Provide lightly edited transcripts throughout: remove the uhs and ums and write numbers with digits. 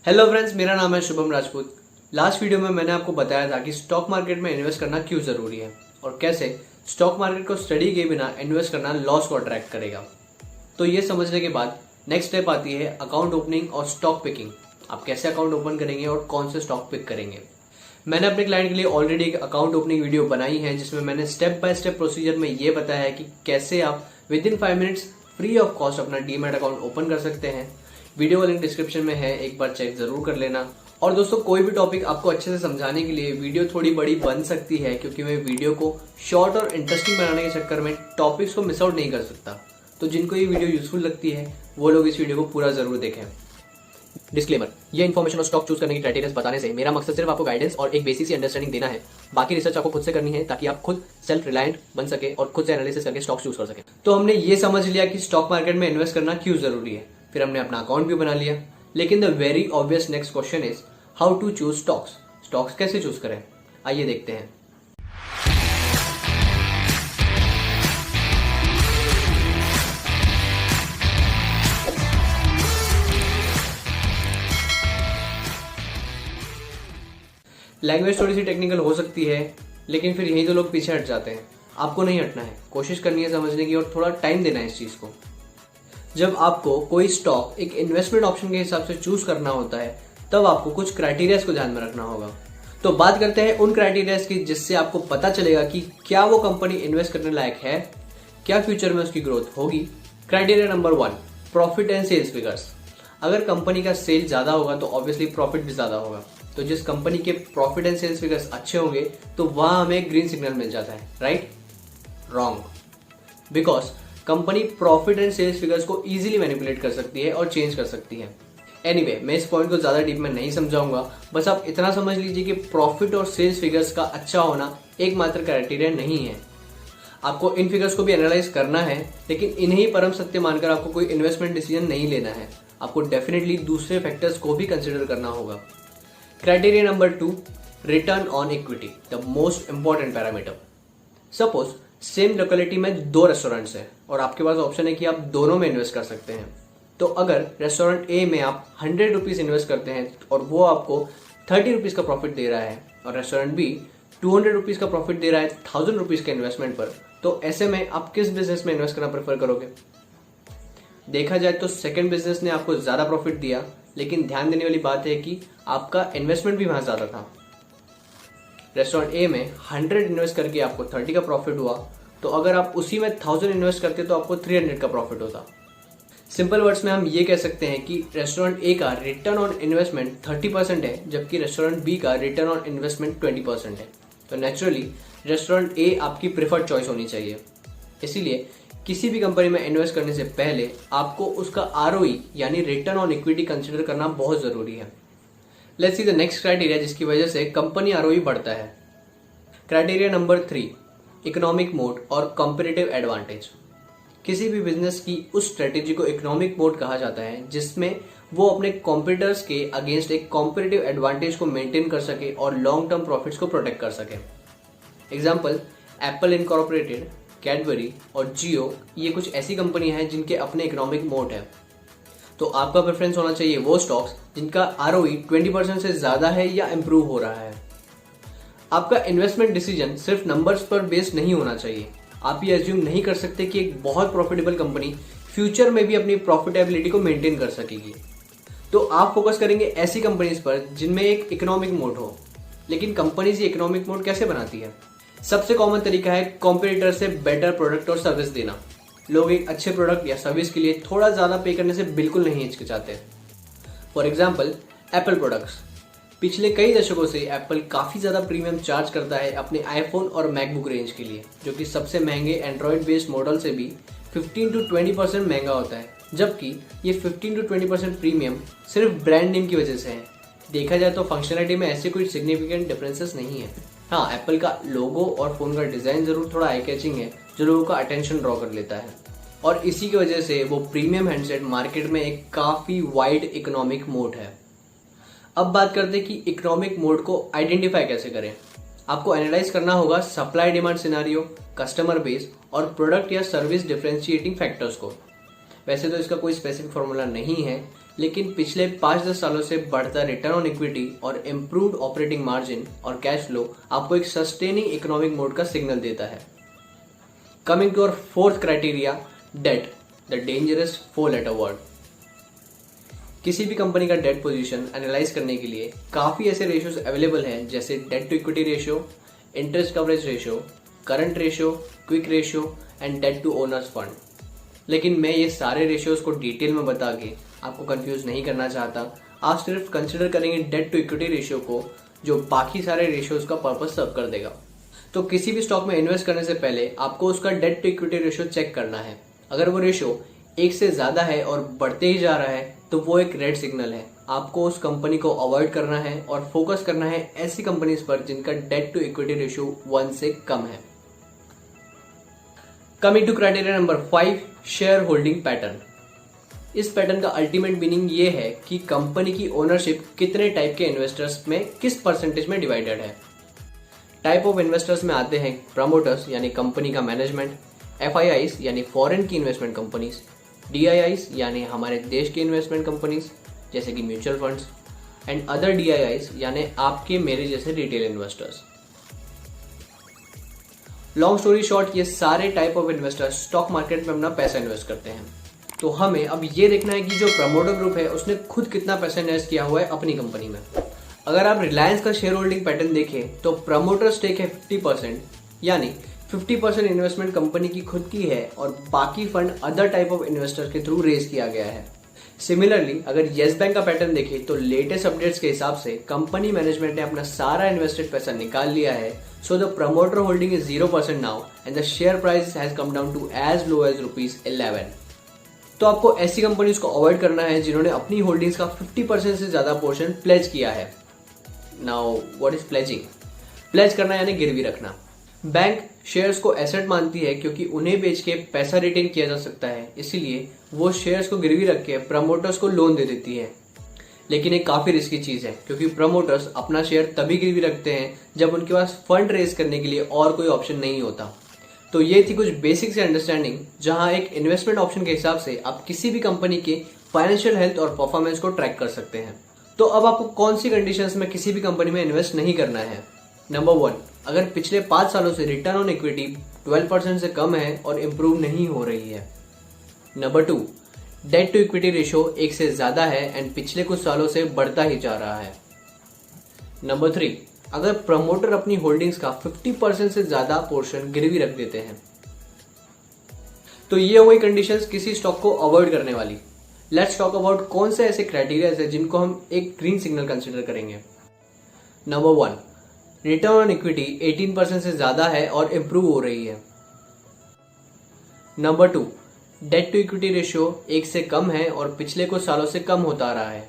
Hello friends, मेरा नाम है शुभम राजपूत। लास्ट वीडियो में मैंने आपको बताया था कि स्टॉक मार्केट में इन्वेस्ट करना क्यों ज़रूरी है और कैसे स्टॉक मार्केट को स्टडी किए बिना इन्वेस्ट करना लॉस को अट्रैक्ट करेगा। तो ये समझने के बाद नेक्स्ट स्टेप आती है अकाउंट ओपनिंग और स्टॉक पिकिंग। आप कैसे अकाउंट ओपन करेंगे और कौन से स्टॉक पिक करेंगे। मैंने अपने क्लाइंट के लिए ऑलरेडी एक अकाउंट ओपनिंग वीडियो बनाई है जिसमें मैंने स्टेप बाय स्टेप प्रोसीजर में ये बताया है कि कैसे आप with in 5 minutes free of cost अपना डीमैट अकाउंट ओपन कर सकते हैं। वीडियो का लिंक डिस्क्रिप्शन में है, एक बार चेक जरूर कर लेना। और दोस्तों, कोई भी टॉपिक आपको अच्छे से समझाने के लिए वीडियो थोड़ी बड़ी बन सकती है क्योंकि मैं वीडियो को शॉर्ट और इंटरेस्टिंग बनाने के चक्कर में टॉपिक्स को मिस आउट नहीं कर सकता। तो जिनको ये वीडियो यूजफुल लगती है वो लोग इस वीडियो को पूरा जरूर देखें। डिस्क्लेमर, ये इन्फॉर्मेशन और स्टॉक चूज करने की क्राइटेरिया बताने से मेरा मकसद सिर्फ आपको गाइडेंस और एक बेसिक सी अंडरस्टैंडिंग देना है। बाकी रिसर्च आपको खुद से करनी है ताकि आप खुद सेल्फ रिलायंट बन सके और खुद से एनालिसिस करके स्टॉक चूज कर सके। तो हमने ये समझ लिया कि स्टॉक मार्केट में इन्वेस्ट करना क्यों जरूरी है, फिर हमने अपना अकाउंट भी बना लिया। लेकिन the very obvious next question is how to choose stocks. Stocks कैसे चूज करें, आइए देखते हैं। लैंग्वेज थोड़ी सी टेक्निकल हो सकती है, लेकिन फिर यही तो लोग पीछे हट जाते हैं। आपको नहीं हटना है, कोशिश करनी है समझने की और थोड़ा टाइम देना है इस चीज को। जब आपको कोई स्टॉक एक इन्वेस्टमेंट ऑप्शन के हिसाब से चूज करना होता है तब आपको कुछ क्राइटेरियाज को ध्यान में रखना होगा। तो बात करते हैं उन क्राइटेरियाज की जिससे आपको पता चलेगा कि क्या वो कंपनी इन्वेस्ट करने लायक है, क्या फ्यूचर में उसकी ग्रोथ होगी। Criteria number 1, profit and sales figures. अगर कंपनी का सेल ज्यादा होगा तो ऑब्वियसली प्रॉफिट भी ज्यादा होगा। तो जिस कंपनी के प्रॉफिट एंड सेल्स फिगर्स अच्छे होंगे तो वहां हमें ग्रीन सिग्नल मिल जाता है, right? Wrong, because company profit and sales figures को इजीली मैनिपुलेट कर सकती है और चेंज कर सकती है। एनीवे, मैं इस पॉइंट को ज्यादा डीप में नहीं समझाऊंगा, बस आप इतना समझ लीजिए कि प्रॉफिट और सेल्स फिगर्स का अच्छा होना एकमात्र क्राइटेरिया नहीं है। आपको इन फिगर्स को भी एनालाइज करना है, लेकिन इन्हीं परम सत्य मानकर आपको कोई इन्वेस्टमेंट डिसीजन नहीं लेना है। आपको डेफिनेटली दूसरे फैक्टर्स को भी कंसिडर करना होगा। Criteria number 2, return on equity, the most important parameter. Suppose same locality में 2 रेस्टोरेंट्स हैं और आपके पास ऑप्शन है कि आप दोनों में इन्वेस्ट कर सकते हैं। तो अगर रेस्टोरेंट ए में आप 100 रुपीज इन्वेस्ट करते हैं और वो आपको 30 रुपीज का प्रॉफिट दे रहा है और रेस्टोरेंट बी 200 रुपीज का प्रॉफिट दे रहा है 1000 रुपीज के इन्वेस्टमेंट पर, तो ऐसे में आप किस बिजनेस में इन्वेस्ट करना प्रेफर करोगे? देखा जाए तो सेकंड बिजनेस ने आपको ज्यादा प्रॉफिट दिया, लेकिन ध्यान देने वाली बात है कि आपका इन्वेस्टमेंट भी वहां ज्यादा था। रेस्टोरेंट ए में 100 इन्वेस्ट करके आपको 30 का प्रॉफिट हुआ, तो अगर आप उसी में 1000 इन्वेस्ट करते तो आपको 300 का प्रॉफिट होता। सिंपल वर्ड्स में हम ये कह सकते हैं कि रेस्टोरेंट ए का रिटर्न ऑन इन्वेस्टमेंट 30% है, जबकि रेस्टोरेंट बी का रिटर्न ऑन इन्वेस्टमेंट 20% है। तो नेचुरली रेस्टोरेंट ए आपकी प्रेफर्ड चॉइस होनी चाहिए। इसीलिए किसी भी कंपनी में इन्वेस्ट करने से पहले आपको उसका आरओई यानी रिटर्न ऑन इक्विटी कंसिडर करना बहुत जरूरी है। Let's see the next criteria जिसकी वजह से कंपनी आरओई बढ़ता है। क्राइटेरिया नंबर 3, इकोनॉमिक मोड और कॉम्पिटिटिव एडवांटेज। किसी भी बिजनेस की उस स्ट्रेटेजी को इकोनॉमिक मोड कहा जाता है जिसमें वो अपने कॉम्पिटिटर्स के अगेंस्ट एक कॉम्पिटिटिव एडवांटेज को मेंटेन कर सके और लॉन्ग टर्म प्रॉफिट्स को प्रोटेक्ट कर सके। एग्जाम्पल, एप्पल इनकॉर्पोरेटेड, कैडबरी और जियो, ये कुछ ऐसी कंपनी है जिनके अपने इकोनॉमिक मोड है। तो आपका प्रेफरेंस होना चाहिए वो स्टॉक्स जिनका आरओई 20% से ज्यादा है या इंप्रूव हो रहा है। आपका इन्वेस्टमेंट डिसीजन सिर्फ नंबर्स पर बेस्ड नहीं होना चाहिए। आप ये एज्यूम नहीं कर सकते कि एक बहुत प्रॉफिटेबल कंपनी फ्यूचर में भी अपनी प्रॉफिटेबिलिटी को मेंटेन कर सकेगी। तो आप फोकस करेंगे ऐसी कंपनीज पर जिनमें एक इकोनॉमिक मोड हो। लेकिन कंपनीज ये इकोनॉमिक मोड कैसे बनाती है? सबसे कॉमन तरीका है कॉम्पिटिटर से बेटर प्रोडक्ट और सर्विस देना। लोग एक अच्छे प्रोडक्ट या सर्विस के लिए थोड़ा ज्यादा पे करने से बिल्कुल नहीं हिचकिचाते। For example, Apple products. पिछले कई दशकों से एप्पल काफी ज्यादा प्रीमियम चार्ज करता है अपने आईफोन और मैकबुक रेंज के लिए, जो कि सबसे महंगे एंड्रॉइड बेस्ड मॉडल से भी 15 to 20% महंगा होता है। जबकि ये 15 to 20% प्रीमियम सिर्फ ब्रांड नेम की वजह से है। देखा जाए तो फंक्शनलिटी में ऐसे कोई सिग्निफिकेंट डिफरेंसेस नहीं है। हाँ, एप्पल का लोगो और फोन का डिजाइन जरूर थोड़ा आई कैचिंग है जो लोगों का अटेंशन ड्रॉ कर लेता है, और इसी की वजह से वो प्रीमियम हैंडसेट मार्केट में एक काफी वाइड इकोनॉमिक मोड है। अब बात करते हैं कि इकोनॉमिक मोड को आइडेंटिफाई कैसे करें। आपको एनालाइज करना होगा supply demand scenario, customer base और प्रोडक्ट या सर्विस डिफरेंशिएटिंग फैक्टर्स को। वैसे तो इसका कोई स्पेसिफिक फॉर्मूला नहीं है, लेकिन पिछले 5-10 सालों से बढ़ता रिटर्न ऑन इक्विटी और इम्प्रूव्ड ऑपरेटिंग मार्जिन और कैश फ्लो आपको एक सस्टेनिंग इकोनॉमिक मोड का सिग्नल देता है। Coming to our fourth criteria, debt, the dangerous 4-letter word. किसी भी कंपनी का डेट पोजीशन एनालाइज करने के लिए काफी ऐसे रेशियोज अवेलेबल हैं, जैसे debt to equity ratio, interest coverage ratio, current ratio, quick ratio and debt to owners fund. लेकिन मैं ये सारे रेशियोज को डिटेल में बता के आपको कंफ्यूज नहीं करना चाहता। आप सिर्फ कंसिडर करेंगे डेट टू इक्विटी रेशियो को, जो बाकी सारे रेशियोज का पर्पस सर्व कर देगा। तो किसी भी स्टॉक में इन्वेस्ट करने से पहले आपको उसका debt to equity ratio check करना है। अगर वो रेशियो 1 से ज्यादा है और बढ़ते ही जा रहा है तो वो एक रेड सिग्नल है। आपको उस कंपनी को अवॉइड करना है और फोकस करना है ऐसी कंपनीज पर जिनका डेट टू इक्विटी रेशियो 1 से कम है। Coming to criteria number 5, share holding pattern. इस पैटर्न का अल्टीमेट मीनिंग ये है कि कंपनी की ओनरशिप कितने टाइप के इन्वेस्टर्स में किस परसेंटेज में डिवाइडेड है। टाइप ऑफ इन्वेस्टर्स में आते हैं प्रमोटर्स यानी कंपनी का मैनेजमेंट, FIIs यानी फॉरेन की इन्वेस्टमेंट कंपनीज, DIIs यानी हमारे देश की इन्वेस्टमेंट कंपनीज जैसे कि mutual funds, and other DIIs यानी आपके मेरे जैसे retail investors. Long story short, ये सारे type of investors stock market में अपना पैसा इन्वेस्ट करते हैं। तो हमें अब ये देखना है कि जो प्रमोटर ग्रुप है उसने खुद कितना पैसा इन्वेस्ट किया हुआ है अपनी कंपनी में। अगर आप रिलायंस का शेयर होल्डिंग पैटर्न देखें तो प्रमोटर स्टेक है 50%, यानी 50% इन्वेस्टमेंट कंपनी की खुद की है और बाकी fund other type of investor के थ्रू रेज किया गया है। सिमिलरली अगर येस बैंक का पैटर्न देखें तो लेटेस्ट अपडेट्स के हिसाब से कंपनी मैनेजमेंट ने अपना सारा इन्वेस्टेड पैसा निकाल लिया है। So the promoter holding is 0% now and the share price has come down to as low as ₹11। तो आपको ऐसी कंपनीज को अवॉइड करना है जिन्होंने अपनी होल्डिंग्स का 50% से ज्यादा पोर्शन प्लेज किया है। Now what is pledging? Pledge करना यानी गिरवी रखना। बैंक शेयर्स को एसेट मानती है क्योंकि उन्हें बेच के पैसा रिटेन किया जा सकता है, इसीलिए वो शेयर्स को गिरवी रख के प्रमोटर्स को लोन दे देती है। लेकिन एक काफी रिस्की चीज है क्योंकि प्रमोटर्स अपना शेयर तभी गिरवी रखते हैं जब उनके पास फंड रेज करने के लिए और कोई ऑप्शन नहीं होता। तो ये थी कुछ बेसिक से अंडरस्टैंडिंग, जहां एक इन्वेस्टमेंट ऑप्शन के हिसाब से आप किसी भी कंपनी के फाइनेंशियल हेल्थ और परफॉर्मेंस को ट्रैक कर सकते हैं। तो अब आपको कौन सी कंडीशंस में किसी भी कंपनी में इन्वेस्ट नहीं करना है? नंबर 1, अगर पिछले 5 सालों से रिटर्न ऑन इक्विटी 12% से कम है और इम्प्रूव नहीं हो रही है। Number 2, debt to equity ratio 1 से ज्यादा है एंड पिछले कुछ सालों से बढ़ता ही जा रहा है। नंबर 3, अगर प्रमोटर अपनी होल्डिंग्स का 50% से ज्यादा पोर्शन गिरवी रख देते हैं। तो ये हुई कंडीशंस किसी स्टॉक को अवॉइड करने वाली। लेट्स टॉक अबाउट कौन से ऐसे क्राइटेरिया है जिनको हम एक ग्रीन सिग्नल कंसिडर करेंगे। नंबर 1, रिटर्न ऑन इक्विटी 18% से ज्यादा है और इंप्रूव हो रही है। Number 2, debt to equity ratio 1 से कम है और पिछले कुछ सालों से कम होता आ रहा है।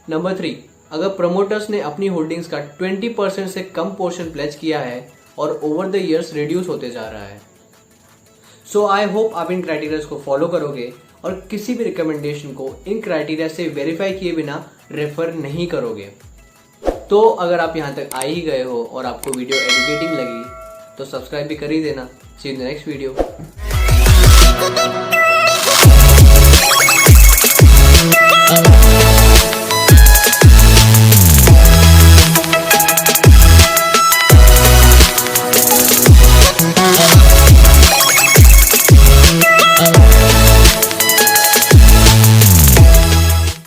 नंबर 3, अगर प्रमोटर्स ने अपनी होल्डिंग्स का 20% से कम पोर्शन प्लेज किया है और ओवर द ईयर्स रिड्यूस होते जा रहा है। सो आई होप आप इन क्राइटेरिया को फॉलो करोगे और किसी भी रिकमेंडेशन को इन क्राइटेरिया से वेरीफाई किए बिना रेफर नहीं करोगे। तो अगर आप यहाँ तक आ ही गए हो और आपको वीडियो एजुकेटिंग लगी तो सब्सक्राइब भी कर ही देना। See you in the next video.